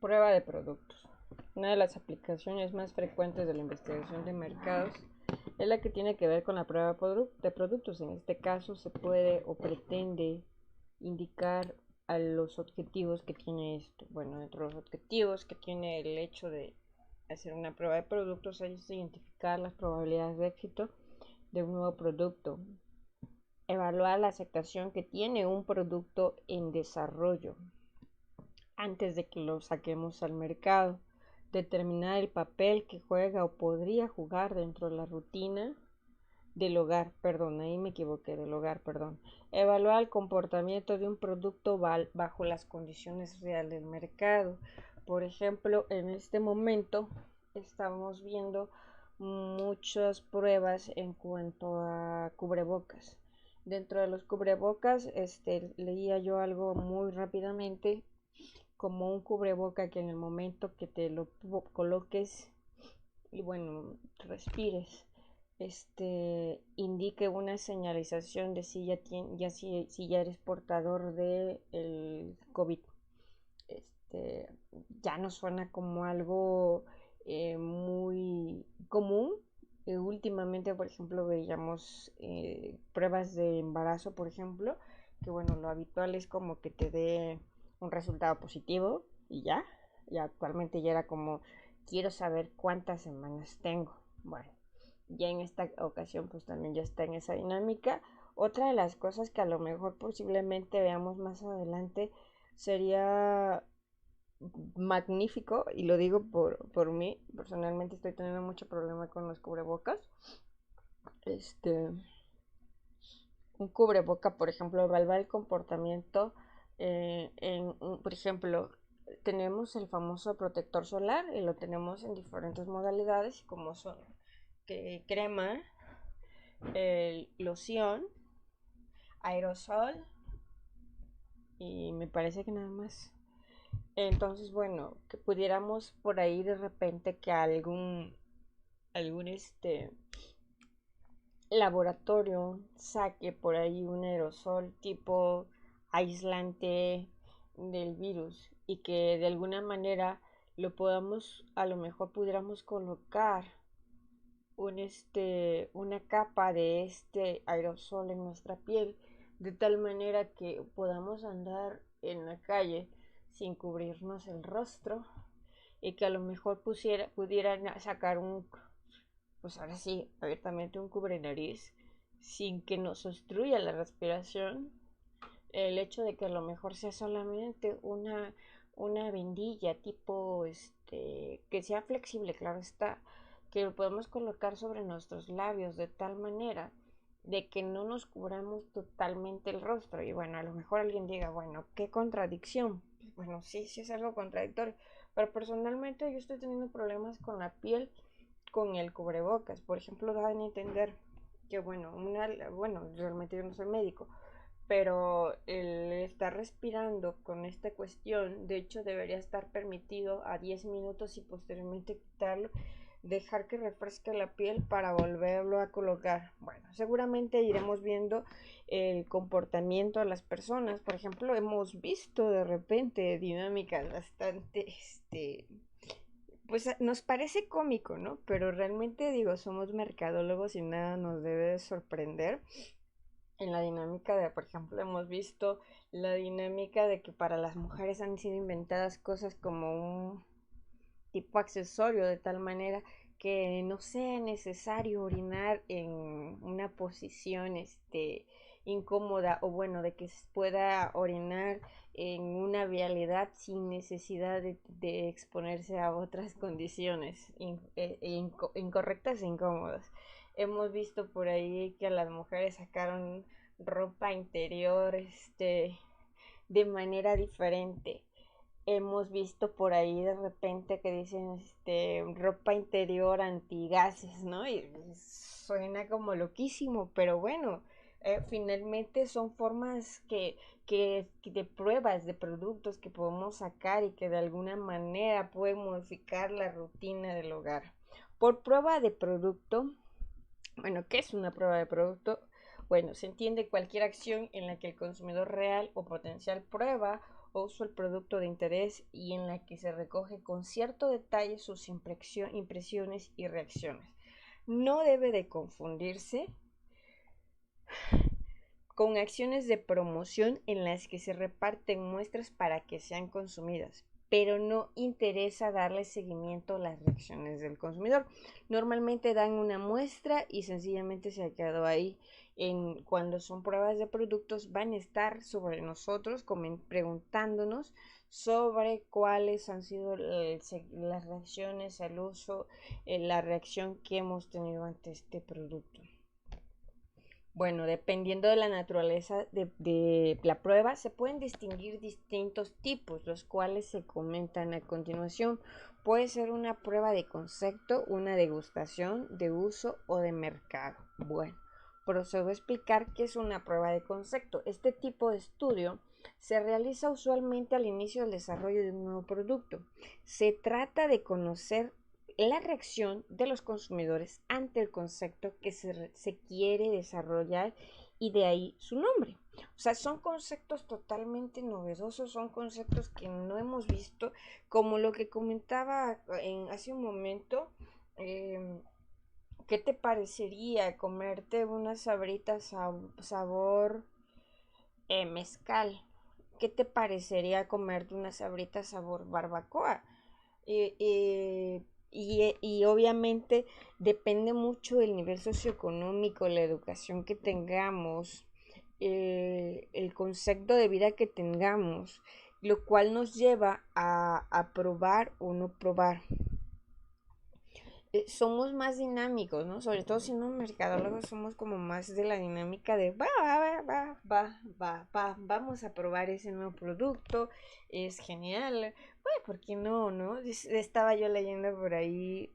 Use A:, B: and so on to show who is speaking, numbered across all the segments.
A: Prueba de productos. Una de las aplicaciones más frecuentes de la investigación de mercados es la que tiene que ver con la prueba de productos. En este caso se puede o pretende indicar a los objetivos que tiene esto. Bueno, dentro de los objetivos que tiene el hecho de hacer una prueba de productos es identificar las probabilidades de éxito de un nuevo producto, evaluar la aceptación que tiene un producto en desarrollo antes de que lo saquemos al mercado, determinar el papel que juega o podría jugar dentro de la rutina del hogar, perdón, ahí me equivoqué, del hogar, perdón. Evaluar el comportamiento de un producto bajo las condiciones reales del mercado. Por ejemplo, en este momento estamos viendo muchas pruebas en cuanto a cubrebocas. Dentro de los cubrebocas, leía yo algo muy rápidamente como un cubreboca que en el momento que te lo coloques y bueno, respires, indique una señalización de si si ya eres portador de el COVID. Este, ya no suena como algo muy común. Últimamente, por ejemplo, veíamos pruebas de embarazo, por ejemplo, que bueno, lo habitual es como que te dé un resultado positivo y ya. Y actualmente ya era como, quiero saber cuántas semanas tengo. Bueno, ya en esta ocasión pues también ya está en esa dinámica. Otra de las cosas que a lo mejor posiblemente veamos más adelante sería magnífico, y lo digo por mí, personalmente estoy teniendo mucho problema con los cubrebocas. Este, un cubreboca, por ejemplo, evalúa el comportamiento por ejemplo, tenemos el famoso protector solar y lo tenemos en diferentes modalidades como son crema, loción, aerosol y me parece que nada más. Entonces, bueno, que pudiéramos por ahí de repente que algún laboratorio saque por ahí un aerosol tipo aislante del virus y que de alguna manera lo podamos, a lo mejor pudiéramos colocar una capa de este aerosol en nuestra piel de tal manera que podamos andar en la calle sin cubrirnos el rostro y que a lo mejor pudieran sacar pues ahora sí, abiertamente un cubre nariz sin que nos obstruya la respiración. El hecho de que a lo mejor sea solamente una vendilla tipo, que sea flexible, claro está, que lo podemos colocar sobre nuestros labios de tal manera de que no nos cubramos totalmente el rostro. Y bueno, a lo mejor alguien diga, bueno, qué contradicción. Bueno, sí, sí es algo contradictorio. Pero personalmente yo estoy teniendo problemas con la piel con el cubrebocas. Por ejemplo, dan a entender que, bueno, realmente yo no soy médico, pero el estar respirando con esta cuestión, de hecho, debería estar permitido a 10 minutos y posteriormente quitarlo, dejar que refresque la piel para volverlo a colocar. Bueno, seguramente iremos viendo el comportamiento de las personas. Por ejemplo, hemos visto de repente dinámicas bastante, pues nos parece cómico, ¿no? Pero realmente digo, somos mercadólogos y nada nos debe sorprender en la dinámica de, por ejemplo, hemos visto la dinámica de que para las mujeres han sido inventadas cosas como un tipo accesorio de tal manera que no sea necesario orinar en una posición incómoda o bueno de que se pueda orinar en una vialidad sin necesidad de exponerse a otras condiciones incorrectas e incómodas. Hemos visto por ahí que las mujeres sacaron ropa interior de manera diferente. Hemos visto por ahí de repente que dicen ropa interior antigases, ¿no? Y suena como loquísimo, pero bueno, finalmente son formas que de pruebas de productos que podemos sacar y que de alguna manera pueden modificar la rutina del hogar. Por prueba de producto, bueno, ¿qué es una prueba de producto? Bueno, se entiende cualquier acción en la que el consumidor real o potencial prueba reposo el producto de interés y en la que se recoge con cierto detalle sus impresiones y reacciones. No debe de confundirse con acciones de promoción en las que se reparten muestras para que sean consumidas, pero no interesa darle seguimiento a las reacciones del consumidor. Normalmente dan una muestra y sencillamente se ha quedado ahí. Cuando son pruebas de productos van a estar sobre nosotros preguntándonos sobre cuáles han sido las reacciones al uso, la reacción que hemos tenido ante este producto. Bueno, dependiendo de la naturaleza de la prueba, se pueden distinguir distintos tipos, los cuales se comentan a continuación. Puede ser una prueba de concepto, una degustación, de uso o de mercado. Bueno, procedo a explicar qué es una prueba de concepto. Este tipo de estudio se realiza usualmente al inicio del desarrollo de un nuevo producto. Se trata de conocer la reacción de los consumidores ante el concepto que se quiere desarrollar y de ahí su nombre. O sea, son conceptos totalmente novedosos, son conceptos que no hemos visto, como lo que comentaba hace un momento. ¿Qué te parecería comerte unas sabritas sabor mezcal? ¿Qué te parecería comerte unas sabritas sabor barbacoa? Y obviamente depende mucho del nivel socioeconómico, la educación que tengamos, el concepto de vida que tengamos, lo cual nos lleva a probar o no probar. Somos más dinámicos, ¿no? Sobre todo siendo mercadólogos somos como más de la dinámica de vamos a probar ese nuevo producto, es genial, bueno, ¿por qué no, no? Estaba yo leyendo por ahí,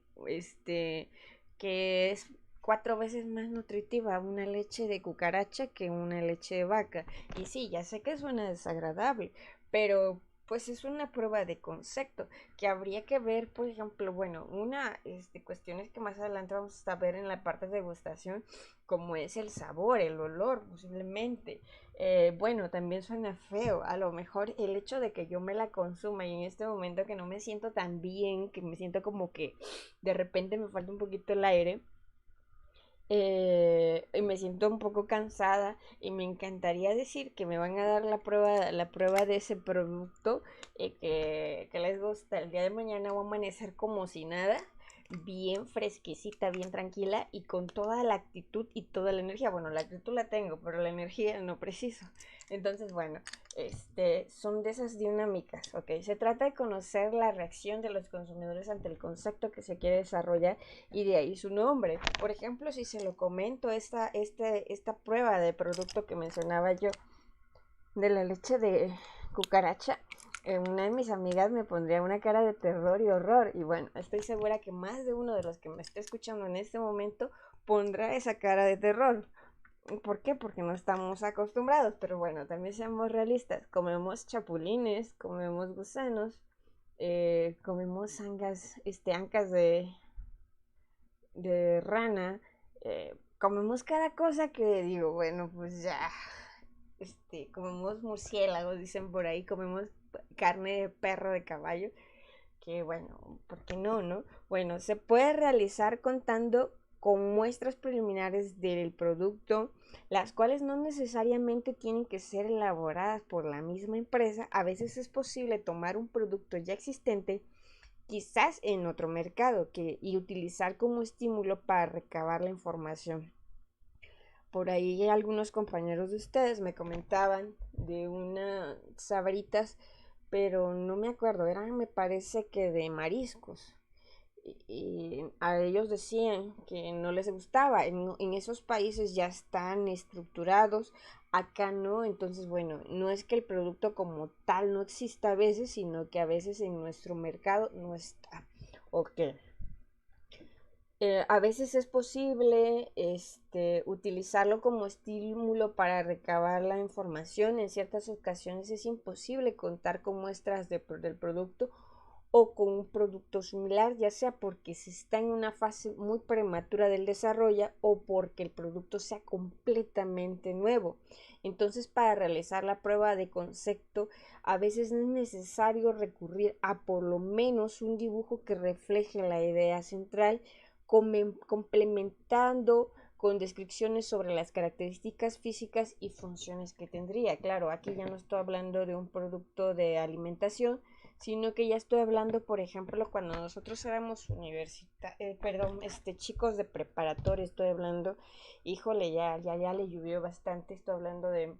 A: que es 4 veces más nutritiva una leche de cucaracha que una leche de vaca. Y sí, ya sé que suena desagradable, pero pues es una prueba de concepto que habría que ver, por ejemplo, bueno, cuestiones que más adelante vamos a ver en la parte de degustación, como es el sabor, el olor, posiblemente. Bueno, también suena feo, a lo mejor el hecho de que yo me la consuma y en este momento que no me siento tan bien, que me siento como que de repente me falta un poquito el aire, y me siento un poco cansada y me encantaría decir que me van a dar la prueba de ese producto, que les gusta. El día de mañana voy a amanecer como si nada, bien fresquecita, bien tranquila y con toda la actitud y toda la energía. Bueno, la actitud la tengo, pero la energía no preciso. Entonces, bueno, son de esas dinámicas, ¿ok? Se trata de conocer la reacción de los consumidores ante el concepto que se quiere desarrollar y de ahí su nombre. Por ejemplo, si se lo comento, esta prueba de producto que mencionaba yo, de la leche de cucaracha, una de mis amigas me pondría una cara de terror y horror. Y bueno, estoy segura que más de uno de los que me está escuchando en este momento pondrá esa cara de terror. ¿Por qué? Porque no estamos acostumbrados, pero bueno, también seamos realistas. Comemos chapulines, comemos gusanos, comemos ancas de rana, comemos cada cosa que digo, bueno, pues ya, comemos murciélagos, dicen por ahí, comemos carne de perro, de caballo, que bueno, ¿por qué no, no? Bueno, se puede realizar contando con muestras preliminares del producto, las cuales no necesariamente tienen que ser elaboradas por la misma empresa. A veces es posible tomar un producto ya existente, quizás en otro mercado, y utilizar como estímulo para recabar la información. Por ahí algunos compañeros de ustedes me comentaban de unas sabritas, pero no me acuerdo, eran, me parece que de mariscos. Y a ellos decían que no les gustaba. En esos países ya están estructurados, acá no. Entonces, bueno, no es que el producto como tal no exista a veces, sino que a veces en nuestro mercado no está. Ok. A veces es posible utilizarlo como estímulo para recabar la información. En ciertas ocasiones es imposible contar con muestras del producto o con un producto similar, ya sea porque se está en una fase muy prematura del desarrollo o porque el producto sea completamente nuevo. Entonces, para realizar la prueba de concepto, a veces es necesario recurrir a por lo menos un dibujo que refleje la idea central, complementando con descripciones sobre las características físicas y funciones que tendría. Claro, aquí ya no estoy hablando de un producto de alimentación, sino que ya estoy hablando, por ejemplo, cuando nosotros éramos chicos de preparatoria, estoy hablando, híjole, ya le llovió bastante, estoy hablando de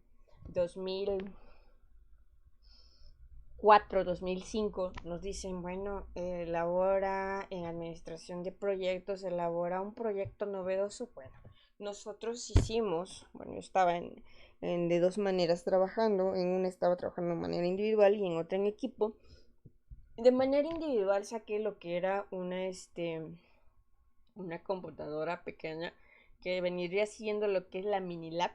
A: 2004, 2005, nos dicen, bueno, elabora en administración de proyectos, elabora un proyecto novedoso. Bueno, nosotros hicimos, bueno, yo estaba de dos maneras trabajando, en una estaba trabajando de manera individual y en otra en equipo. De manera individual saqué lo que era una computadora pequeña que vendría siendo lo que es la mini lab,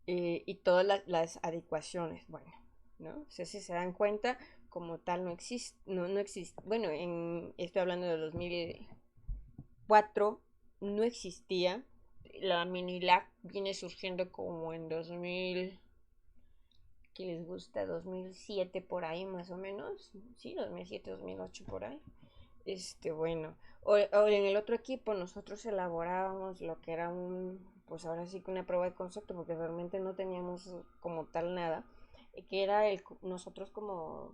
A: y todas las adecuaciones. Bueno, ¿no? O sea, si se dan cuenta, como tal no existe, no existe. Bueno, estoy hablando de 2004, no existía. La mini lab viene surgiendo como en 2000, que les gusta, 2007 por ahí más o menos, sí, 2007, 2008 por ahí. Bueno, o en el otro equipo nosotros elaborábamos lo que era pues ahora sí que una prueba de concepto, porque realmente no teníamos como tal nada, que era nosotros como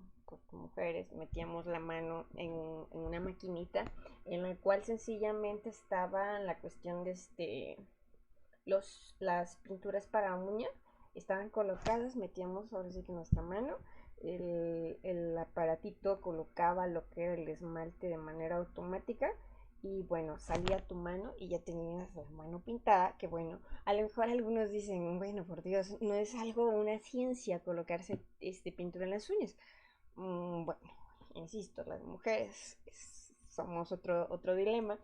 A: mujeres metíamos la mano en una maquinita en la cual sencillamente estaba la cuestión de las pinturas para uña estaban colocadas, metíamos ahora sí que nuestra mano, el aparatito colocaba lo que era el esmalte de manera automática y bueno, salía tu mano y ya tenías la mano pintada, que bueno, a lo mejor algunos dicen, bueno, por Dios, no es algo, una ciencia colocarse pintura en las uñas. Bueno, insisto, las mujeres somos otro dilema.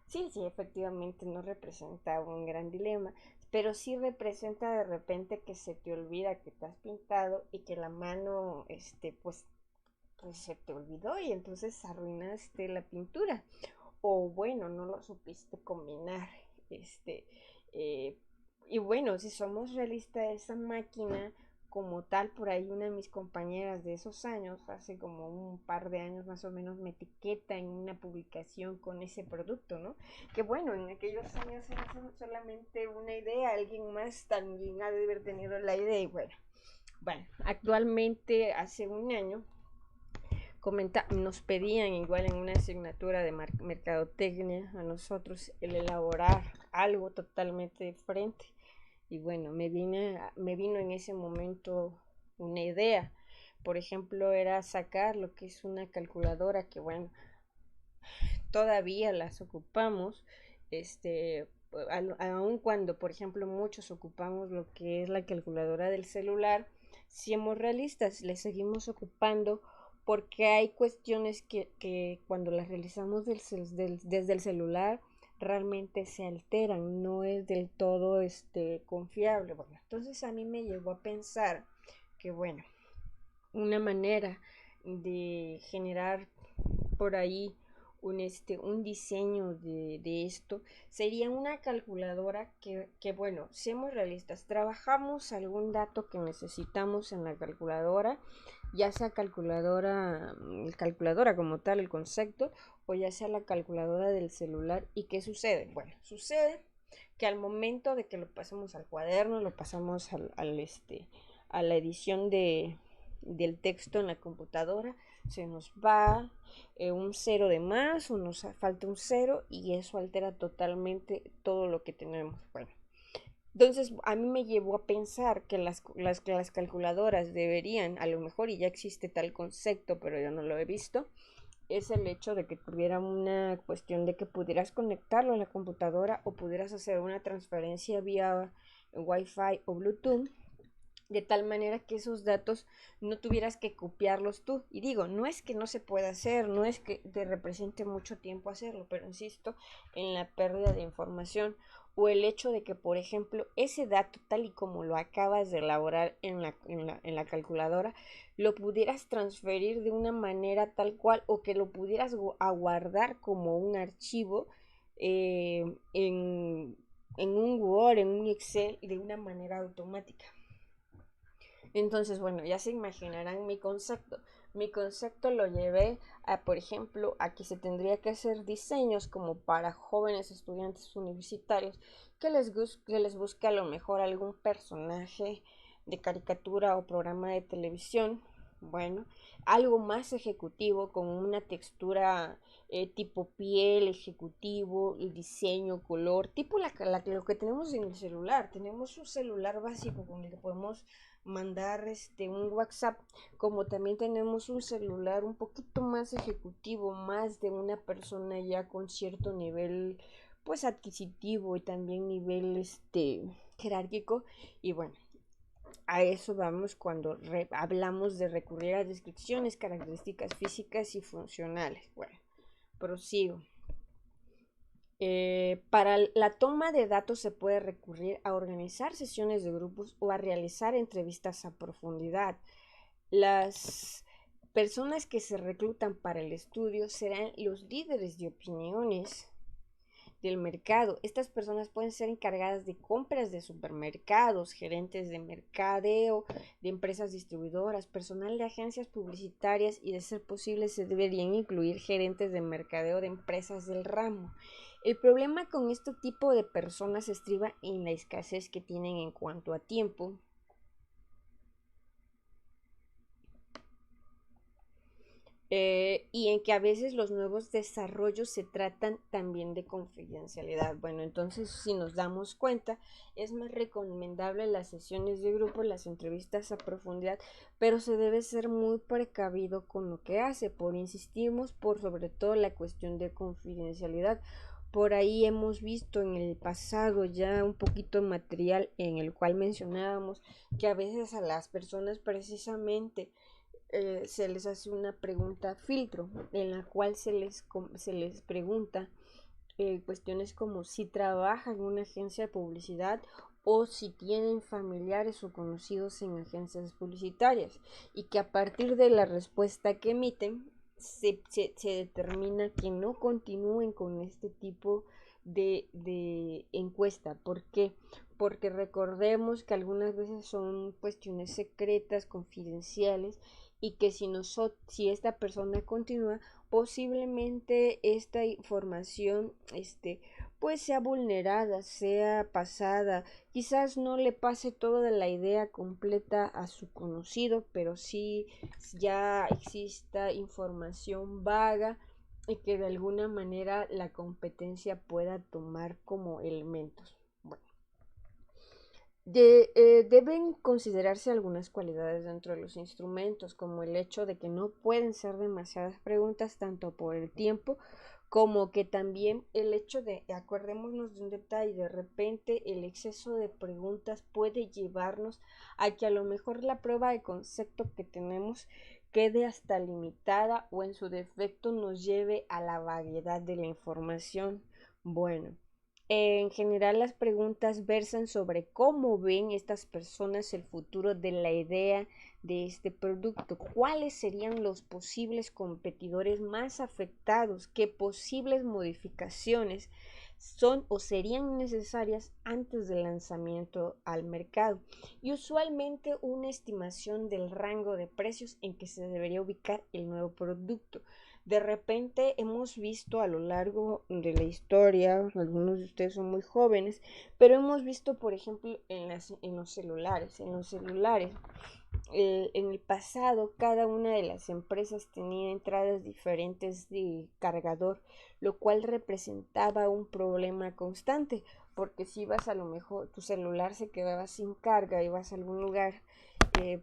A: Sí, sí, efectivamente no representa un gran dilema, pero sí representa de repente que se te olvida que te has pintado y que la mano, pues se te olvidó y entonces arruinaste la pintura. O bueno, no lo supiste combinar. Este, eh, y bueno, si somos realistas, esa máquina como tal, por ahí una de mis compañeras de esos años, hace como un par de años más o menos, me etiqueta en una publicación con ese producto, ¿no? Que bueno, en aquellos años era solamente una idea, alguien más también ha de haber tenido la idea y bueno, actualmente hace un año nos pedían igual en una asignatura de mercadotecnia a nosotros el elaborar algo totalmente diferente. Y bueno, me vino en ese momento una idea. Por ejemplo, era sacar lo que es una calculadora que bueno, todavía las ocupamos, aun cuando, por ejemplo, muchos ocupamos lo que es la calculadora del celular, si somos realistas, le seguimos ocupando porque hay cuestiones que cuando las realizamos desde el celular realmente se alteran, no es del todo confiable. Bueno, entonces a mí me llevó a pensar que bueno, una manera de generar por ahí un diseño de esto sería una calculadora que bueno, seamos realistas, trabajamos algún dato que necesitamos en la calculadora, ya sea calculadora como tal, el concepto, o ya sea la calculadora del celular. ¿Y qué sucede? Bueno, sucede que al momento de que lo pasamos al cuaderno, lo pasamos a la edición del texto en la computadora, se nos va un cero de más o nos falta un cero y eso altera totalmente todo lo que tenemos. Bueno, entonces a mí me llevó a pensar que las calculadoras deberían, a lo mejor, y ya existe tal concepto, pero yo no lo he visto, es el hecho de que tuviera una cuestión de que pudieras conectarlo a la computadora o pudieras hacer una transferencia vía Wi-Fi o Bluetooth de tal manera que esos datos no tuvieras que copiarlos tú. Y digo, no es que no se pueda hacer, no es que te represente mucho tiempo hacerlo, pero insisto en la pérdida de información o el hecho de que, por ejemplo, ese dato tal y como lo acabas de elaborar en la calculadora, lo pudieras transferir de una manera tal cual o que lo pudieras aguardar como un archivo eh, en un Word, en un Excel, de una manera automática. Entonces, bueno, ya se imaginarán mi concepto. Mi concepto lo llevé a, por ejemplo, a que se tendría que hacer diseños como para jóvenes estudiantes universitarios que les busque a lo mejor algún personaje de caricatura o programa de televisión. Bueno, algo más ejecutivo con una textura tipo piel, ejecutivo, el diseño, color, tipo lo que tenemos en el celular. Tenemos un celular básico con el que podemos mandar un WhatsApp, como también tenemos un celular un poquito más ejecutivo, más de una persona ya con cierto nivel pues adquisitivo y también nivel jerárquico. Y bueno, a eso vamos cuando hablamos de recurrir a descripciones, características físicas y funcionales. Bueno, prosigo. Para la toma de datos se puede recurrir a organizar sesiones de grupos o a realizar entrevistas a profundidad. Las personas que se reclutan para el estudio serán los líderes de opiniones del mercado. Estas personas pueden ser encargadas de compras de supermercados, gerentes de mercadeo, de empresas distribuidoras, personal de agencias publicitarias y, de ser posible, se deberían incluir gerentes de mercadeo de empresas del ramo. El problema con este tipo de personas estriba en la escasez que tienen en cuanto a tiempo, y en que a veces los nuevos desarrollos se tratan también de confidencialidad. Bueno, entonces si nos damos cuenta, es más recomendable las sesiones de grupo, las entrevistas a profundidad, pero se debe ser muy precavido con lo que hace, por insistimos, por sobre todo la cuestión de confidencialidad. Por ahí hemos visto en el pasado ya un poquito de material en el cual mencionábamos que a veces a las personas precisamente se les hace una pregunta filtro en la cual se les pregunta cuestiones como si trabajan en una agencia de publicidad o si tienen familiares o conocidos en agencias publicitarias, y que a partir de la respuesta que emiten se determina que no continúen con este tipo de encuesta. ¿Por qué? Porque recordemos que algunas veces son cuestiones secretas, confidenciales, y que si esta persona continúa, posiblemente esta información pues sea vulnerada, sea pasada. Quizás no le pase toda la idea completa a su conocido, pero sí ya exista información vaga y que de alguna manera la competencia pueda tomar como elementos. Bueno, deben considerarse algunas cualidades dentro de los instrumentos, como el hecho de que no pueden ser demasiadas preguntas, tanto por el tiempo como que también el hecho de, acordémonos de un detalle, de repente el exceso de preguntas puede llevarnos a que a lo mejor la prueba de concepto que tenemos quede hasta limitada o en su defecto nos lleve a la vaguedad de la información. Bueno, en general las preguntas versan sobre cómo ven estas personas el futuro de la idea de este producto, cuáles serían los posibles competidores más afectados, qué posibles modificaciones son o serían necesarias antes del lanzamiento al mercado, y usualmente una estimación del rango de precios en que se debería ubicar el nuevo producto. De repente hemos visto a lo largo de la historia, algunos de ustedes son muy jóvenes, pero hemos visto, por ejemplo, en los celulares, en el pasado cada una de las empresas tenía entradas diferentes de cargador, lo cual representaba un problema constante, porque si ibas, a lo mejor tu celular se quedaba sin carga, ibas a algún lugar, y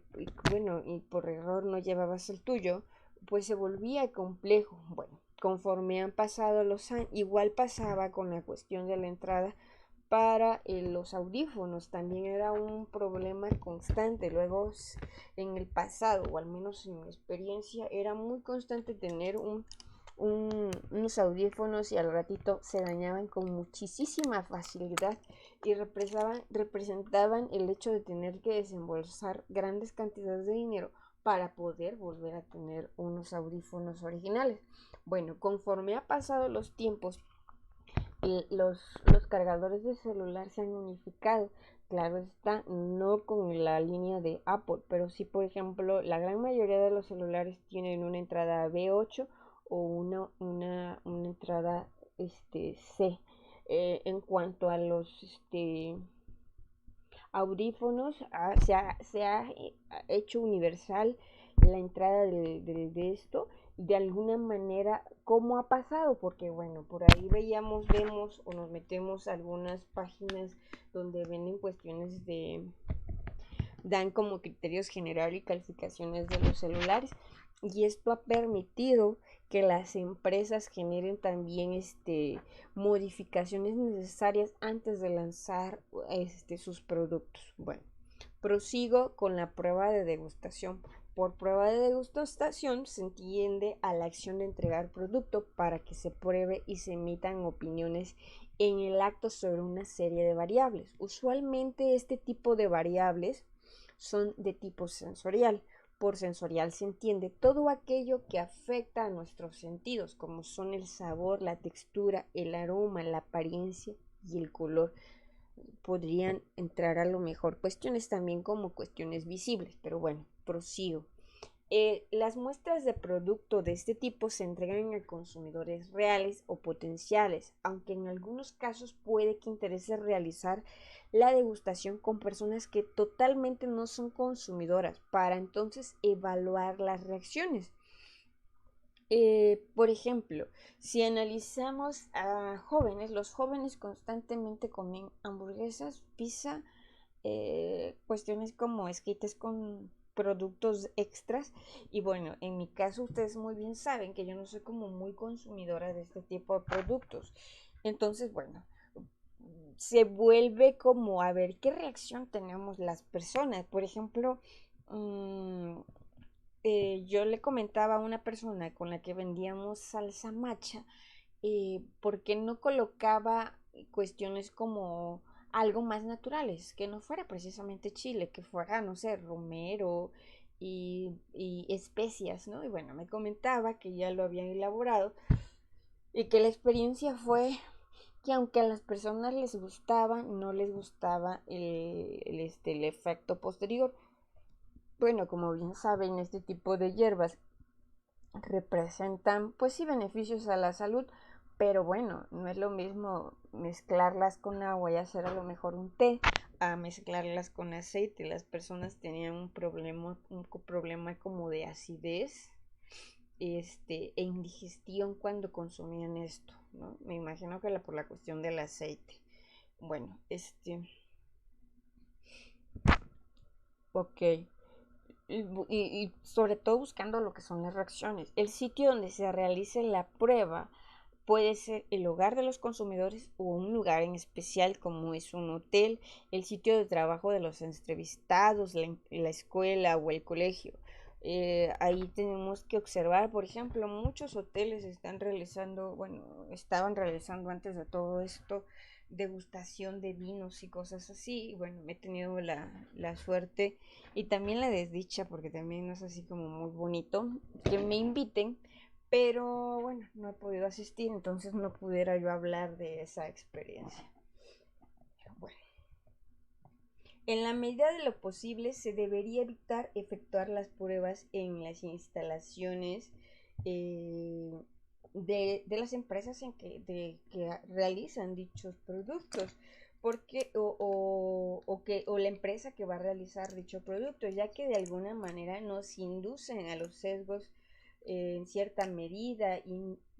A: bueno, y por error no llevabas el tuyo, pues se volvía complejo. Bueno, conforme han pasado los años, igual pasaba con la cuestión de la entrada para los audífonos también era un problema constante. Luego, en el pasado, o al menos en mi experiencia, era muy constante tener unos audífonos y al ratito se dañaban con muchísima facilidad y representaban el hecho de tener que desembolsar grandes cantidades de dinero para poder volver a tener unos audífonos originales. Bueno, conforme ha pasado los tiempos, los cargadores de celular se han unificado. Claro está, no con la línea de Apple, pero sí, por ejemplo, la gran mayoría de los celulares tienen una entrada B8 o una entrada C. En cuanto a los audífonos, se ha hecho universal la entrada de esto de alguna manera. ¿Cómo ha pasado? Porque bueno, por ahí vemos o nos metemos a algunas páginas donde venden cuestiones dan como criterios generales y calificaciones de los celulares, y esto ha permitido que las empresas generen también modificaciones necesarias antes de lanzar sus productos. Bueno, prosigo con la prueba de degustación. Por prueba de degustación se entiende a la acción de entregar producto para que se pruebe y se emitan opiniones en el acto sobre una serie de variables. Usualmente este tipo de variables son de tipo sensorial. Por sensorial se entiende todo aquello que afecta a nuestros sentidos, como son el sabor, la textura, el aroma, la apariencia y el color. Podrían entrar a lo mejor cuestiones también como cuestiones visibles, pero bueno, prosigo. Las muestras de producto de este tipo se entregan a consumidores reales o potenciales, aunque en algunos casos puede que interese realizar la degustación con personas que totalmente no son consumidoras para entonces evaluar las reacciones. Por ejemplo, si analizamos a jóvenes, los jóvenes constantemente comen hamburguesas, pizza, cuestiones como esquites con productos extras. Y bueno, en mi caso ustedes muy bien saben que yo no soy como muy consumidora de este tipo de productos. Entonces, bueno, se vuelve como a ver qué reacción tenemos las personas. Por ejemplo, yo le comentaba a una persona con la que vendíamos salsa macha, por qué no colocaba cuestiones como algo más naturales, que no fuera precisamente chile, que fuera, no sé, romero y especias, ¿no? Y bueno, me comentaba que ya lo habían elaborado y que la experiencia fue que aunque a las personas les gustaba, no les gustaba el efecto posterior. Bueno, como bien saben, este tipo de hierbas representan pues sí beneficios a la salud, pero bueno, no es lo mismo mezclarlas con agua y hacer a lo mejor un té a mezclarlas con aceite. Las personas tenían un problema como de acidez e indigestión cuando consumían esto, ¿no? Me imagino que por la cuestión del aceite. Bueno, ok. Y sobre todo buscando lo que son las reacciones. El sitio donde se realice la prueba puede ser el hogar de los consumidores o un lugar en especial como es un hotel, el sitio de trabajo de los entrevistados, la escuela o el colegio. Ahí tenemos que observar, por ejemplo, muchos hoteles están realizando, bueno, estaban realizando antes de todo esto degustación de vinos y cosas así. Y bueno, he tenido la suerte y también la desdicha, porque también no es así como muy bonito, que me inviten, pero bueno, no he podido asistir, entonces no pudiera yo hablar de esa experiencia. Bueno, en la medida de lo posible se debería evitar efectuar las pruebas en las instalaciones de las empresas que realizan dichos productos, porque o la empresa que va a realizar dicho producto, ya que de alguna manera nos inducen a los sesgos en cierta medida,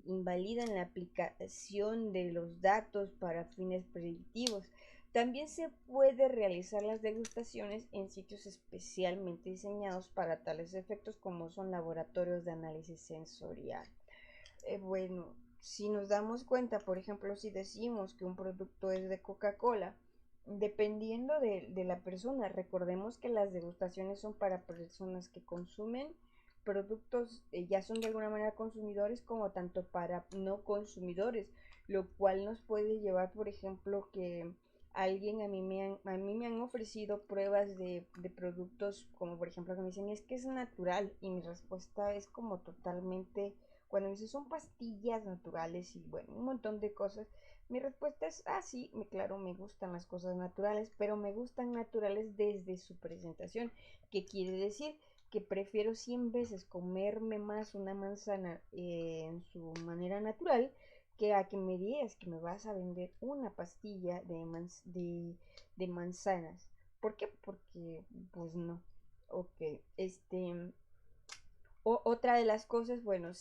A: invalidan la aplicación de los datos para fines predictivos. También se puede realizar las degustaciones en sitios especialmente diseñados para tales efectos, como son laboratorios de análisis sensorial. Bueno, si nos damos cuenta, por ejemplo, si decimos que un producto es de Coca-Cola, dependiendo de la persona, recordemos que las degustaciones son para personas que consumen productos, ya son de alguna manera consumidores, como tanto para no consumidores, lo cual nos puede llevar, por ejemplo, que alguien a mí me han ofrecido pruebas de productos, como por ejemplo que me dicen, es que es natural, y mi respuesta es como totalmente, cuando me dicen son pastillas naturales y bueno, un montón de cosas, mi respuesta es, sí, claro, me gustan las cosas naturales, pero me gustan naturales desde su presentación. ¿Qué quiere decir? Que prefiero 100 veces comerme más una manzana en su manera natural que a que me digas que me vas a vender una pastilla de manzanas. ¿Por qué? Porque, pues no. Ok, otra de las cosas, bueno,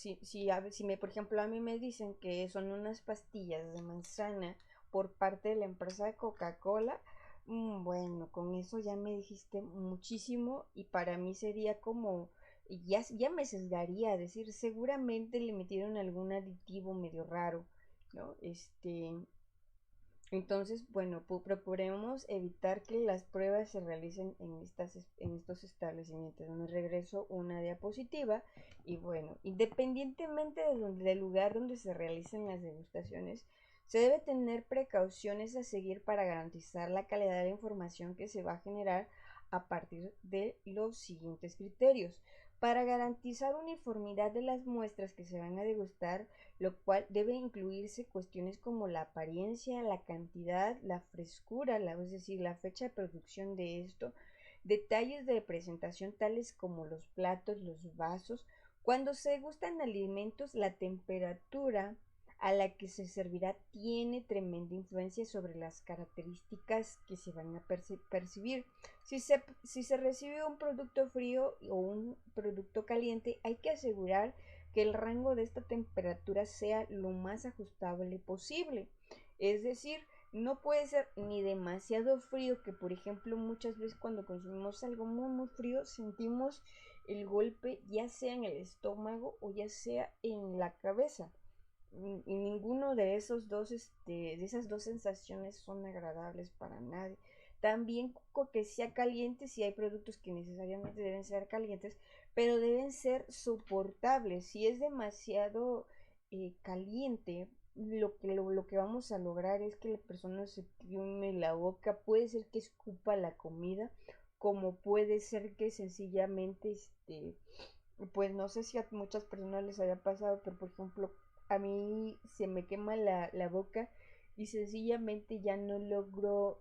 A: por ejemplo, a mí me dicen que son unas pastillas de manzana por parte de la empresa de Coca-Cola, bueno, con eso ya me dijiste muchísimo y para mí sería como, ya me sesgaría a decir, seguramente le metieron algún aditivo medio raro, ¿no? Entonces, bueno, procuremos evitar que las pruebas se realicen en estos establecimientos. Me regreso una diapositiva y bueno, independientemente del lugar donde se realicen las degustaciones, se debe tener precauciones a seguir para garantizar la calidad de la información que se va a generar a partir de los siguientes criterios. Para garantizar uniformidad de las muestras que se van a degustar, lo cual debe incluirse cuestiones como la apariencia, la cantidad, la frescura, es decir, la fecha de producción de esto, detalles de presentación tales como los platos, los vasos. Cuando se gustan alimentos, la temperatura a la que se servirá tiene tremenda influencia sobre las características que se van a percibir. Si se recibe un producto frío o un producto caliente, hay que asegurar que el rango de esta temperatura sea lo más ajustable posible. Es decir, no puede ser ni demasiado frío, que por ejemplo muchas veces cuando consumimos algo muy muy frío sentimos el golpe ya sea en el estómago o ya sea en la cabeza. Y ninguno de esas dos sensaciones son agradables para nadie. También que sea caliente, si hay productos que necesariamente deben ser calientes, pero deben ser soportables. Si es demasiado caliente, lo que vamos a lograr es que la persona se queme la boca, puede ser que escupa la comida, como puede ser que sencillamente, pues no sé si a muchas personas les haya pasado, pero por ejemplo, a mí se me quema la boca y sencillamente ya no logro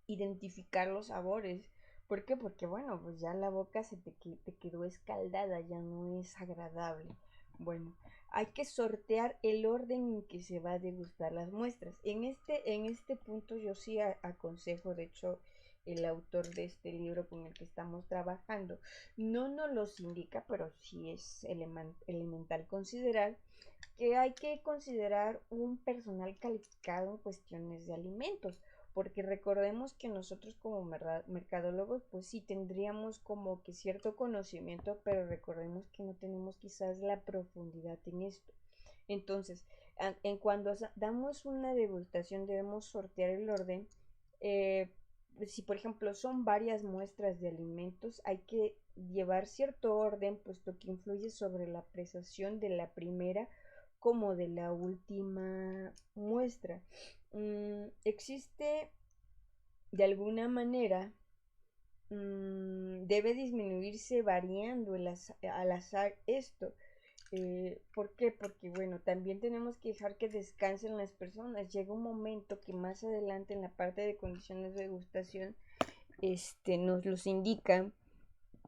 A: identificar los sabores. ¿Por qué? Porque bueno, pues ya la boca te quedó escaldada, ya no es agradable. Bueno, hay que sortear el orden en que se va a degustar las muestras. En este punto yo sí aconsejo, de hecho, el autor de este libro con el que estamos trabajando no nos los indica, pero sí es elemental considerar que hay que considerar un personal calificado en cuestiones de alimentos, porque recordemos que nosotros como mercadólogos pues sí tendríamos como que cierto conocimiento, pero recordemos que no tenemos quizás la profundidad en esto. Entonces, en cuando damos una degustación debemos sortear el orden. eh, si por ejemplo son varias muestras de alimentos, hay que llevar cierto orden, puesto que influye sobre la apreciación de la primera como de la última muestra. Existe de alguna manera, debe disminuirse variando al azar esto. ¿Por qué? Porque bueno, también tenemos que dejar que descansen las personas. Llega un momento que más adelante en la parte de condiciones de degustación nos los indican.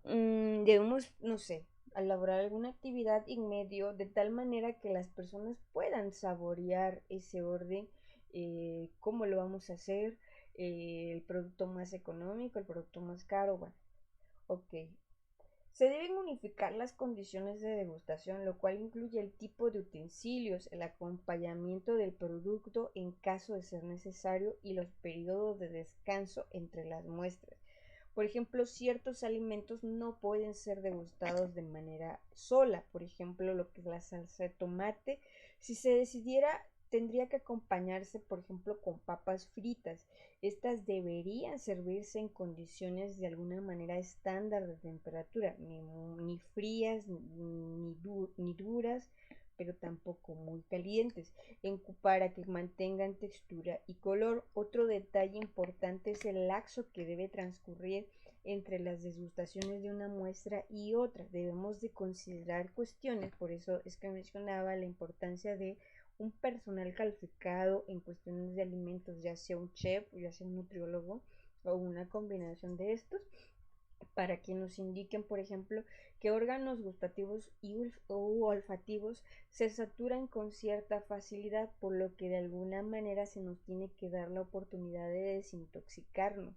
A: Debemos, no sé, elaborar alguna actividad en medio de tal manera que las personas puedan saborear ese orden, cómo lo vamos a hacer, el producto más económico, el producto más caro, bueno, ok. Se deben unificar las condiciones de degustación, lo cual incluye el tipo de utensilios, el acompañamiento del producto en caso de ser necesario y los periodos de descanso entre las muestras.
B: Por ejemplo, ciertos alimentos no pueden ser degustados de manera sola. Por ejemplo, lo que es la salsa de tomate, si se decidiera, tendría que acompañarse, por ejemplo, con papas fritas. Estas deberían servirse en condiciones de alguna manera estándar de temperatura, ni frías ni duras, pero tampoco muy calientes, para que mantengan textura y color. Otro detalle importante es el lapso que debe transcurrir entre las degustaciones de una muestra y otra. Debemos de considerar cuestiones, por eso es que mencionaba la importancia de un personal calificado en cuestiones de alimentos, ya sea un chef, ya sea un nutriólogo o una combinación de estos, para que nos indiquen, por ejemplo, qué órganos gustativos u olfativos se saturan con cierta facilidad, por lo que de alguna manera se nos tiene que dar la oportunidad de desintoxicarnos,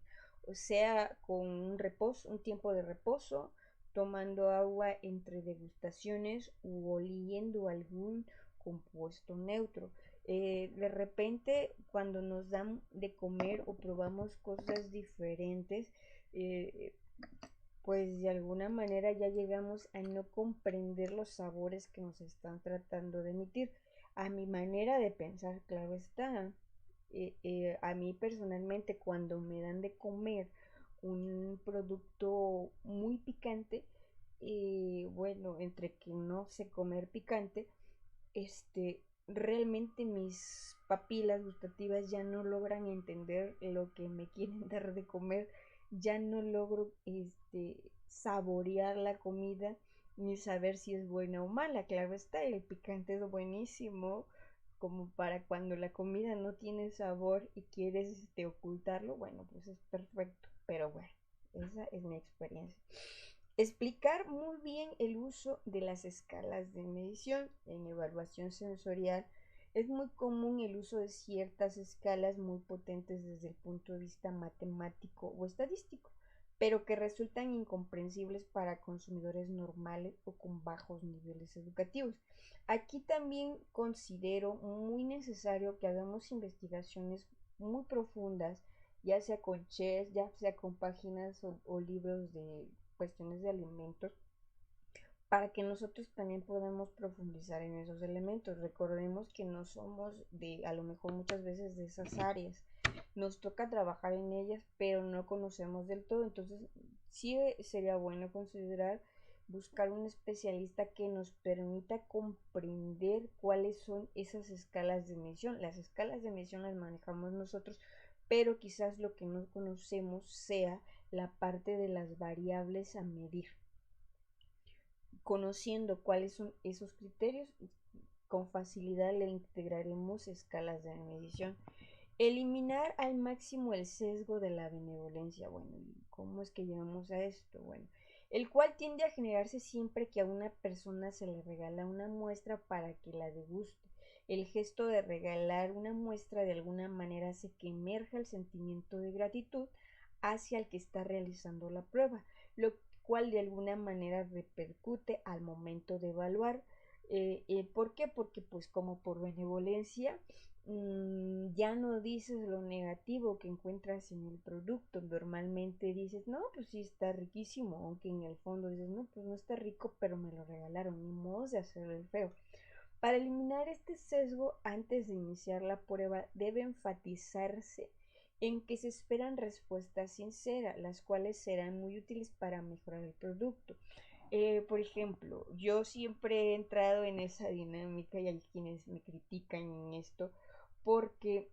B: o sea, con un tiempo de reposo, tomando agua entre degustaciones u oliendo algún compuesto neutro. De repente, cuando nos dan de comer o probamos cosas diferentes, eh, pues de alguna manera ya llegamos a no comprender los sabores que nos están tratando de emitir. A mi manera de pensar, claro está, a mí personalmente cuando me dan de comer un producto muy picante, bueno, entre que no sé comer picante, realmente mis papilas gustativas ya no logran entender lo que me quieren dar de comer, ya no logro saborear la comida ni saber si es buena o mala. Claro está, el picante es buenísimo como para cuando la comida no tiene sabor y quieres ocultarlo, bueno, pues es perfecto, pero bueno, esa es mi experiencia. Explicar muy bien el uso de las escalas de medición. En evaluación sensorial es muy común el uso de ciertas escalas muy potentes desde el punto de vista matemático o estadístico, pero que resultan incomprensibles para consumidores normales o con bajos niveles educativos. Aquí también considero muy necesario que hagamos investigaciones muy profundas, ya sea con chefs, ya sea con páginas o libros de cuestiones de alimentos, para que nosotros también podamos profundizar en esos elementos. Recordemos que no somos de, a lo mejor muchas veces de esas áreas, nos toca trabajar en ellas, pero no conocemos del todo. Entonces sí sería bueno considerar buscar un especialista que nos permita comprender cuáles son esas escalas de medición. Las escalas de medición las manejamos nosotros, pero quizás lo que no conocemos sea la parte de las variables a medir. Conociendo cuáles son esos criterios, con facilidad le integraremos escalas de medición. Eliminar al máximo el sesgo de la benevolencia. Bueno, ¿cómo es que llegamos a esto? Bueno, el cual tiende a generarse siempre que a una persona se le regala una muestra para que la deguste. El gesto de regalar una muestra de alguna manera hace que emerja el sentimiento de gratitud hacia el que está realizando la prueba, lo cual de alguna manera repercute al momento de evaluar. ¿Por qué? Porque pues como por benevolencia ya no dices lo negativo que encuentras en el producto. Normalmente dices, no, pues sí está riquísimo, aunque en el fondo dices, no, pues no está rico, pero me lo regalaron, ni modo de hacerle el feo. Para eliminar este sesgo, antes de iniciar la prueba, debe enfatizarse en que se esperan respuestas sinceras, las cuales serán muy útiles para mejorar el producto. Por ejemplo, yo siempre he entrado en esa dinámica y hay quienes me critican en esto porque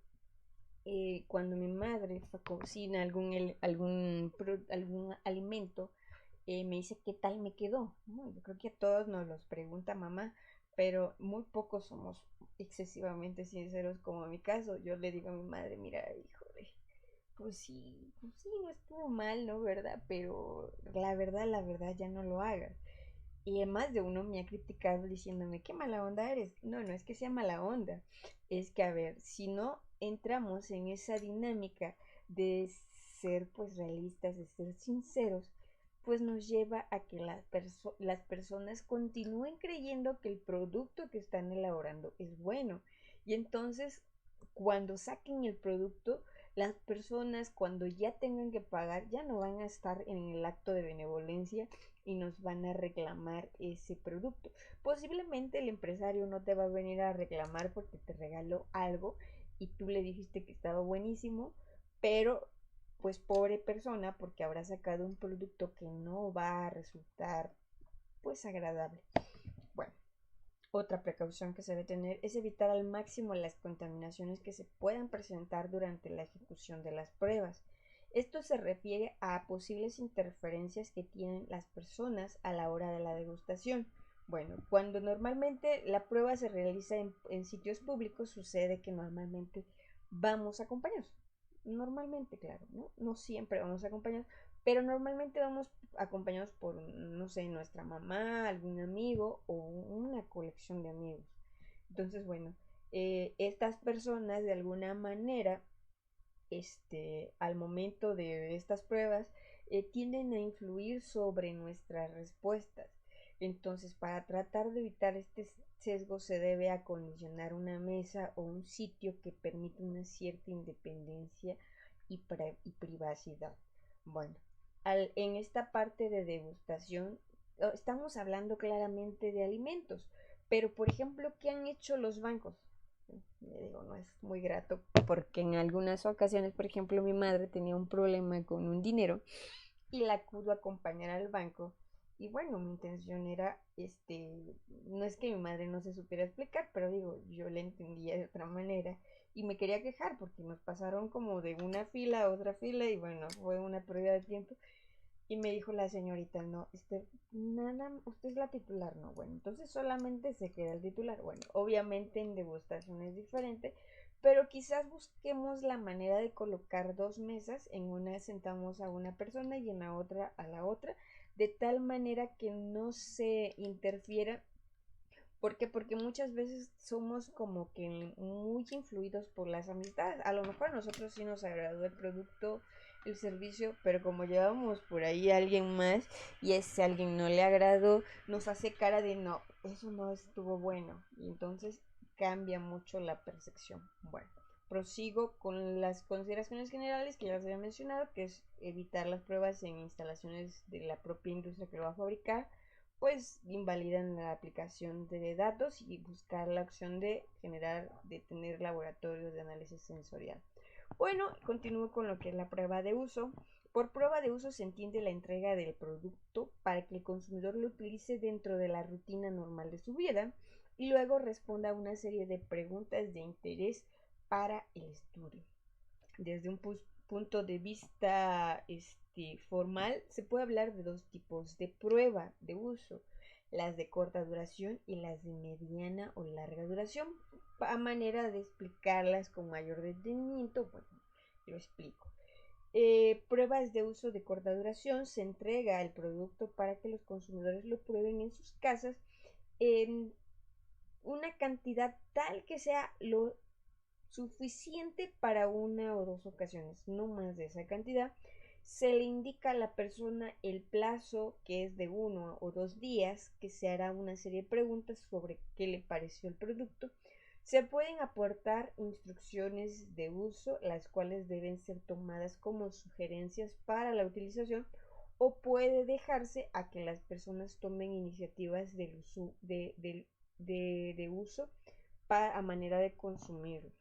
B: cuando mi madre cocina algún alimento, me dice qué tal me quedó, ¿no? Yo creo que a todos nos los pregunta mamá, pero muy pocos somos excesivamente sinceros como en mi caso. Yo le digo a mi madre, mira, híjole, pues sí, no estuvo mal, ¿no? ¿Verdad? Pero la verdad ya no lo hagas. Y más de uno me ha criticado diciéndome, qué mala onda eres. No, no es que sea mala onda. Es que, a ver, si no entramos en esa dinámica de ser pues realistas, de ser sinceros, pues nos lleva a que las personas continúen creyendo que el producto que están elaborando es bueno. Y entonces, cuando saquen el producto, las personas cuando ya tengan que pagar ya no van a estar en el acto de benevolencia y nos van a reclamar ese producto. Posiblemente el empresario no te va a venir a reclamar porque te regaló algo y tú le dijiste que estaba buenísimo, pero pues pobre persona porque habrá sacado un producto que no va a resultar pues agradable. Bueno, otra precaución que se debe tener es evitar al máximo las contaminaciones que se puedan presentar durante la ejecución de las pruebas. Esto se refiere a posibles interferencias que tienen las personas a la hora de la degustación. Bueno, cuando normalmente la prueba se realiza en sitios públicos, sucede que normalmente vamos acompañados. Normalmente, claro, ¿no? No siempre vamos acompañados, pero normalmente vamos acompañados por, no sé, nuestra mamá, algún amigo o una colección de amigos. Entonces, bueno, estas personas de alguna manera, al momento de estas pruebas, tienden a influir sobre nuestras respuestas. Entonces, para tratar de evitar este sesgo se debe acondicionar una mesa o un sitio que permita una cierta independencia y privacidad. Bueno, en esta parte de degustación estamos hablando claramente de alimentos, pero por ejemplo, ¿qué han hecho los bancos? Le digo, no es muy grato porque en algunas ocasiones, por ejemplo, mi madre tenía un problema con un dinero y la pudo acompañar al banco. Y bueno, mi intención era, no es que mi madre no se supiera explicar, pero digo, yo le entendía de otra manera y me quería quejar porque nos pasaron como de una fila a otra fila y bueno, fue una pérdida de tiempo. Y me dijo la señorita, no, nada, usted es la titular, no, bueno, entonces solamente se queda el titular. Bueno, obviamente en degustación es diferente, pero quizás busquemos la manera de colocar dos mesas, en una sentamos a una persona y en la otra a la otra, de tal manera que no se interfiera. ¿Por qué? Porque muchas veces somos como que muy influidos por las amistades. A lo mejor a nosotros sí nos agradó el producto, el servicio, pero como llevamos por ahí a alguien más y ese alguien no le agradó, nos hace cara de no, eso no estuvo bueno. Y entonces cambia mucho la percepción. Bueno, prosigo con las consideraciones generales que ya les había mencionado, que es evitar las pruebas en instalaciones de la propia industria que lo va a fabricar, pues invalidan la aplicación de datos y buscar la opción de tener laboratorios de análisis sensorial. Bueno, continúo con lo que es la prueba de uso. Por prueba de uso se entiende la entrega del producto para que el consumidor lo utilice dentro de la rutina normal de su vida y luego responda a una serie de preguntas de interés para el estudio. Desde un punto de vista formal, se puede hablar de dos tipos de prueba de uso, las de corta duración y las de mediana o larga duración. A manera de explicarlas con mayor detenimiento, bueno, lo explico. Pruebas de uso de corta duración: se entrega el producto para que los consumidores lo prueben en sus casas en una cantidad tal que sea lo suficiente para una o dos ocasiones, no más de esa cantidad. Se le indica a la persona el plazo, que es de 1 o 2 días, que se hará una serie de preguntas sobre qué le pareció el producto. Se pueden aportar instrucciones de uso, las cuales deben ser tomadas como sugerencias para la utilización, o puede dejarse a que las personas tomen iniciativas de uso a manera de consumirlo.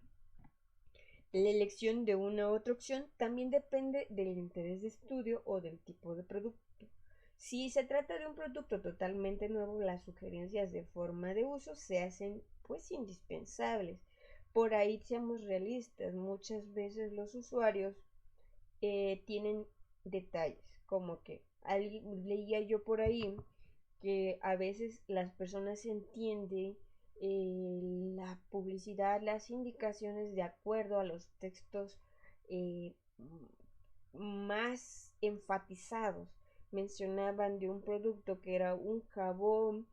B: La elección de una u otra opción también depende del interés de estudio o del tipo de producto. Si se trata de un producto totalmente nuevo, las sugerencias de forma de uso se hacen pues indispensables. Por ahí seamos realistas, muchas veces los usuarios tienen detalles, como que leía yo por ahí que a veces las personas entienden la publicidad, las indicaciones de acuerdo a los textos eh, más enfatizados. Mencionaban de un producto que era un jabón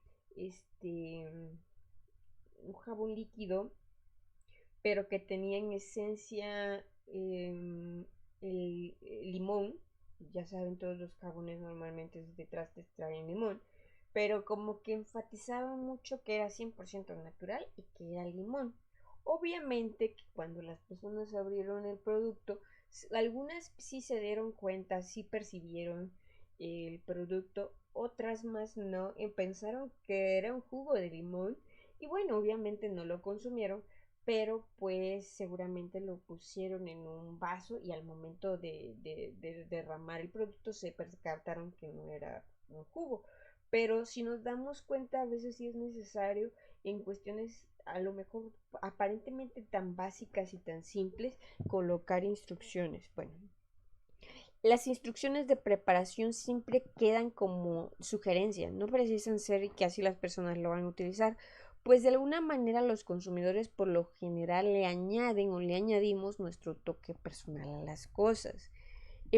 B: líquido, pero que tenía en esencia el limón. Ya saben, todos los jabones normalmente detrás te traen limón, pero como que enfatizaba mucho que era 100% natural y que era limón. Obviamente que cuando las personas abrieron el producto, algunas sí se dieron cuenta, sí percibieron el producto, otras más no, y pensaron que era un jugo de limón y bueno, obviamente no lo consumieron, pero pues seguramente lo pusieron en un vaso y al momento de derramar el producto se percataron que no era un jugo. Pero si nos damos cuenta, a veces sí es necesario en cuestiones a lo mejor aparentemente tan básicas y tan simples, colocar instrucciones. Bueno, las instrucciones de preparación siempre quedan como sugerencias, no precisan ser que así las personas lo van a utilizar, pues de alguna manera los consumidores por lo general le añaden o le añadimos nuestro toque personal a las cosas.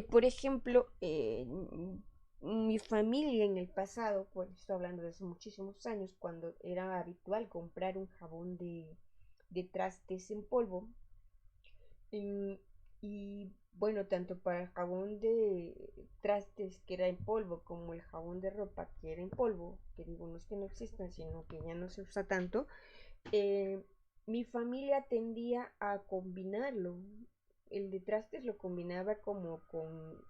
B: Por ejemplo, mi familia en el pasado, pues estoy hablando de hace muchísimos años, cuando era habitual comprar un jabón de trastes en polvo, y, y, bueno, tanto para el jabón de trastes que era en polvo como el jabón de ropa que era en polvo, que digo no es que no existan, sino que ya no se usa tanto, eh, mi familia tendía a combinarlo. El de trastes lo combinaba como con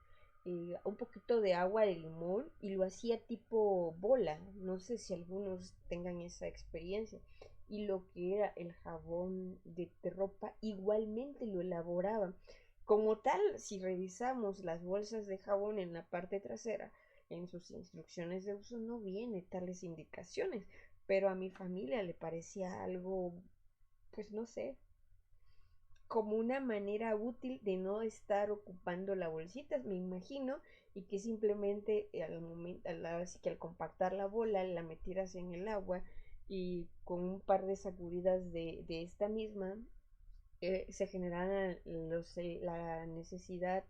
B: un poquito de agua de limón y lo hacía tipo bola. No sé si algunos tengan esa experiencia. Y lo que era el jabón de ropa igualmente lo elaboraban. Como tal, si revisamos las bolsas de jabón en la parte trasera, en sus instrucciones de uso no viene tales indicaciones, pero a mi familia le parecía algo, pues no sé, como una manera útil de no estar ocupando la bolsita, me imagino, y que simplemente al momento, así que al compactar la bola, la metieras en el agua y con un par de sacudidas de esta misma, se generara la necesidad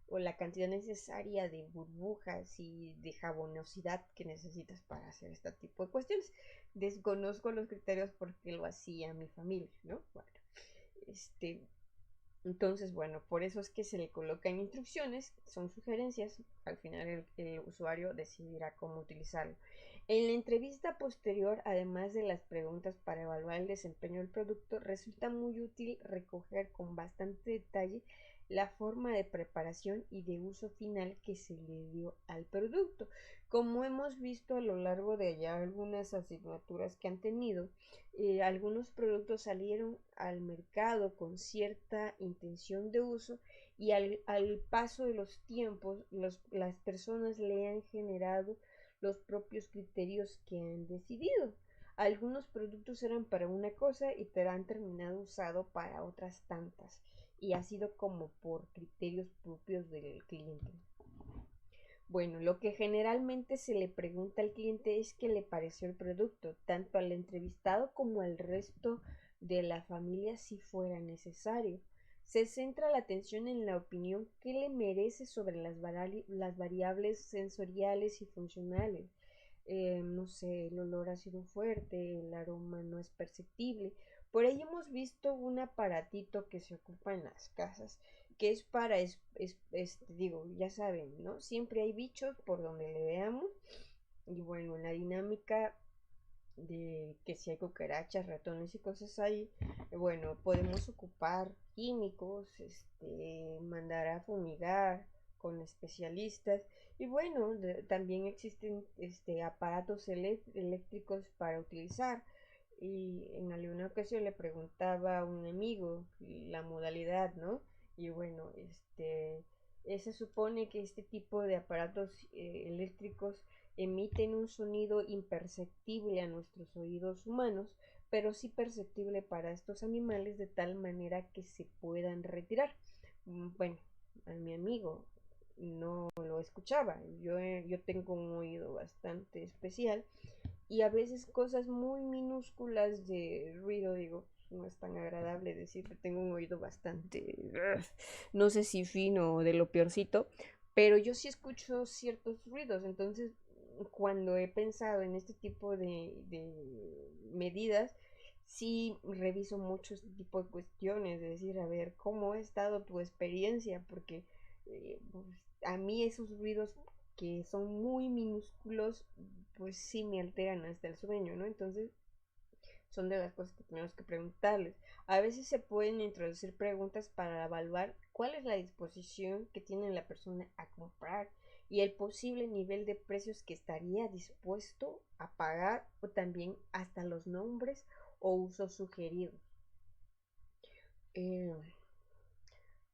B: o la cantidad necesaria de burbujas y de jabonosidad que necesitas para hacer este tipo de cuestiones. Desconozco los criterios porque lo hacía mi familia, ¿no? Bueno, este, entonces, bueno, por eso es que se le colocan instrucciones, son sugerencias, al final el usuario decidirá cómo utilizarlo. En la entrevista posterior, además de las preguntas para evaluar el desempeño del producto, resulta muy útil recoger con bastante detalle la forma de preparación y de uso final que se le dio al producto. Como hemos visto a lo largo de ya algunas asignaturas que han tenido, algunos productos salieron al mercado con cierta intención de uso y al paso de los tiempos las personas le han generado los propios criterios que han decidido. Algunos productos eran para una cosa y te han terminado usado para otras tantas y ha sido como por criterios propios del cliente. Bueno, lo que generalmente se le pregunta al cliente es qué le pareció el producto, tanto al entrevistado como al resto de la familia si fuera necesario. Se centra la atención en la opinión que le merece sobre las variables sensoriales y funcionales. No sé, el olor ha sido fuerte, el aroma no es perceptible. Por ahí hemos visto un aparatito que se ocupa en las casas que es para, digo, ya saben, ¿no? Siempre hay bichos por donde le veamos. Y bueno, la dinámica de que si hay cucarachas, ratones y cosas ahí, bueno, podemos ocupar químicos, mandar a fumigar con especialistas. Y bueno, también existen aparatos eléctricos para utilizar. Y en alguna ocasión le preguntaba a un amigo la modalidad, ¿no? Y bueno, se supone que este tipo de aparatos eléctricos emiten un sonido imperceptible a nuestros oídos humanos, pero sí perceptible para estos animales de tal manera que se puedan retirar. Bueno, a mi amigo no lo escuchaba. Yo tengo un oído bastante especial y a veces cosas muy minúsculas de ruido, digo, no es tan agradable decir que tengo un oído bastante, no sé si fino o de lo peorcito, pero yo sí escucho ciertos ruidos, entonces cuando he pensado en este tipo de medidas, sí reviso mucho este tipo de cuestiones, de decir, a ver, ¿cómo ha estado tu experiencia? Porque pues, a mí esos ruidos que son muy minúsculos, pues sí me alteran hasta el sueño, ¿no? Entonces, son de las cosas que tenemos que preguntarles. A veces se pueden introducir preguntas para evaluar cuál es la disposición que tiene la persona a comprar y el posible nivel de precios que estaría dispuesto a pagar, o también hasta los nombres o usos sugeridos. Eh,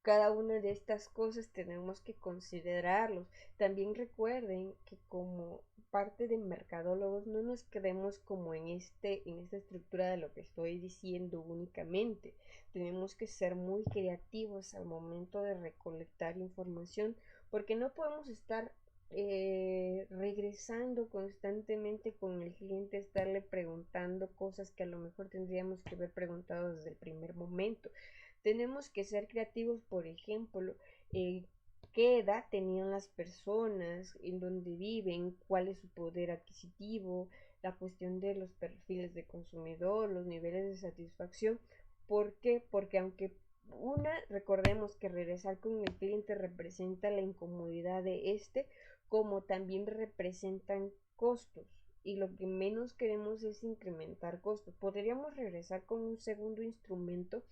B: Cada una de estas cosas tenemos que considerarlos. También recuerden que como parte de mercadólogos no nos quedemos como en esta estructura de lo que estoy diciendo únicamente. Tenemos que ser muy creativos al momento de recolectar información, porque no podemos estar regresando constantemente con el cliente, estarle preguntando cosas que a lo mejor tendríamos que haber preguntado desde el primer momento. Tenemos que ser creativos, por ejemplo, qué edad tenían las personas, en dónde viven, cuál es su poder adquisitivo, la cuestión de los perfiles de consumidor, los niveles de satisfacción. ¿Por qué? Porque aunque recordemos que regresar con el cliente representa la incomodidad de como también representan costos. Y lo que menos queremos es incrementar costos. Podríamos regresar con un segundo instrumento,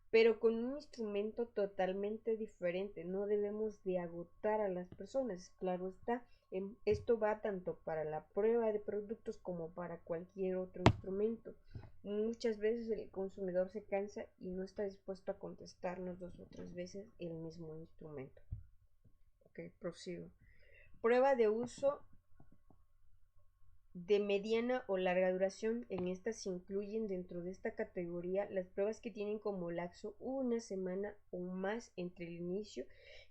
B: pero con un instrumento totalmente diferente. No debemos de agotar a las personas, claro está. Esto va tanto para la prueba de productos como para cualquier otro instrumento. Muchas veces el consumidor se cansa y no está dispuesto a contestarnos 2 o 3 veces el mismo instrumento. Ok, prosigo. Prueba de uso de mediana o larga duración. En estas se incluyen dentro de esta categoría las pruebas que tienen como lapso una semana o más entre el inicio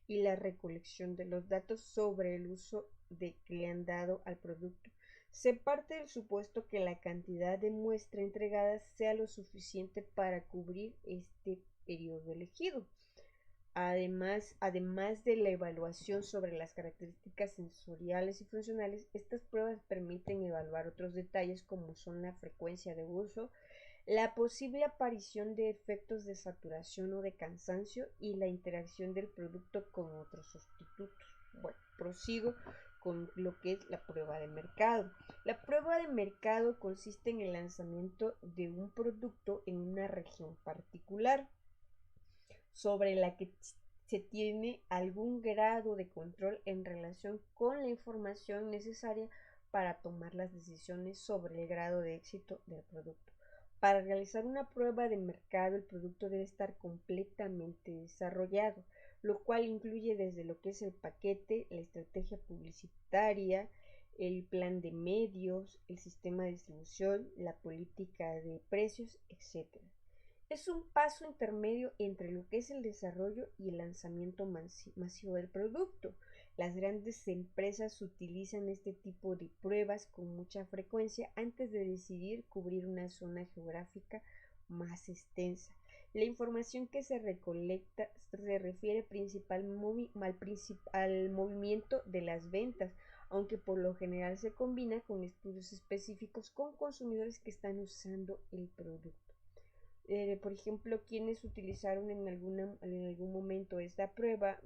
B: y la recolección de los datos sobre el uso que le han dado al producto. Se parte del supuesto que la cantidad de muestra entregada sea lo suficiente para cubrir este periodo elegido. Además de la evaluación sobre las características sensoriales y funcionales, estas pruebas permiten evaluar otros detalles como son la frecuencia de uso, la posible aparición de efectos de saturación o de cansancio y la interacción del producto con otros sustitutos. Bueno, prosigo con lo que es la prueba de mercado. La prueba de mercado consiste en el lanzamiento de un producto en una región particular, sobre la que se tiene algún grado de control en relación con la información necesaria para tomar las decisiones sobre el grado de éxito del producto. Para realizar una prueba de mercado, el producto debe estar completamente desarrollado, lo cual incluye desde lo que es el paquete, la estrategia publicitaria, el plan de medios, el sistema de distribución, la política de precios, etc. Es un paso intermedio entre lo que es el desarrollo y el lanzamiento masivo del producto. Las grandes empresas utilizan este tipo de pruebas con mucha frecuencia antes de decidir cubrir una zona geográfica más extensa. La información que se recolecta se refiere al movimiento de las ventas, aunque por lo general se combina con estudios específicos con consumidores que están usando el producto. Por ejemplo, quienes utilizaron en algún momento esta prueba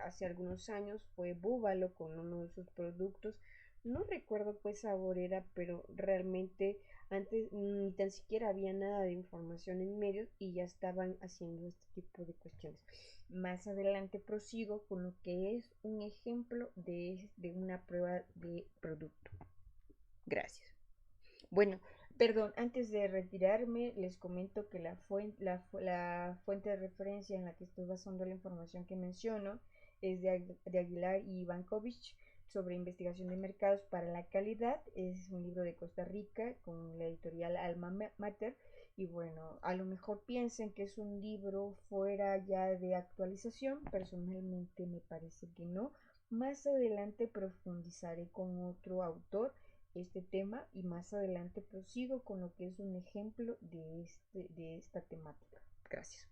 B: hace algunos años fue Búbalo con uno de sus productos. No recuerdo qué sabor era, pero realmente antes ni tan siquiera había nada de información en medios y ya estaban haciendo este tipo de cuestiones. Más adelante prosigo con lo que es un ejemplo de una prueba de producto. Gracias. Bueno, perdón, antes de retirarme, les comento que la fuente de referencia en la que estoy basando la información que menciono es de Aguilar y Ivankovich sobre investigación de mercados para la calidad. Es un libro de Costa Rica con la editorial Alma Mater. Y bueno, a lo mejor piensen que es un libro fuera ya de actualización. Personalmente me parece que no. Más adelante profundizaré con otro autor este tema y más adelante prosigo con lo que es un ejemplo de esta temática. Gracias.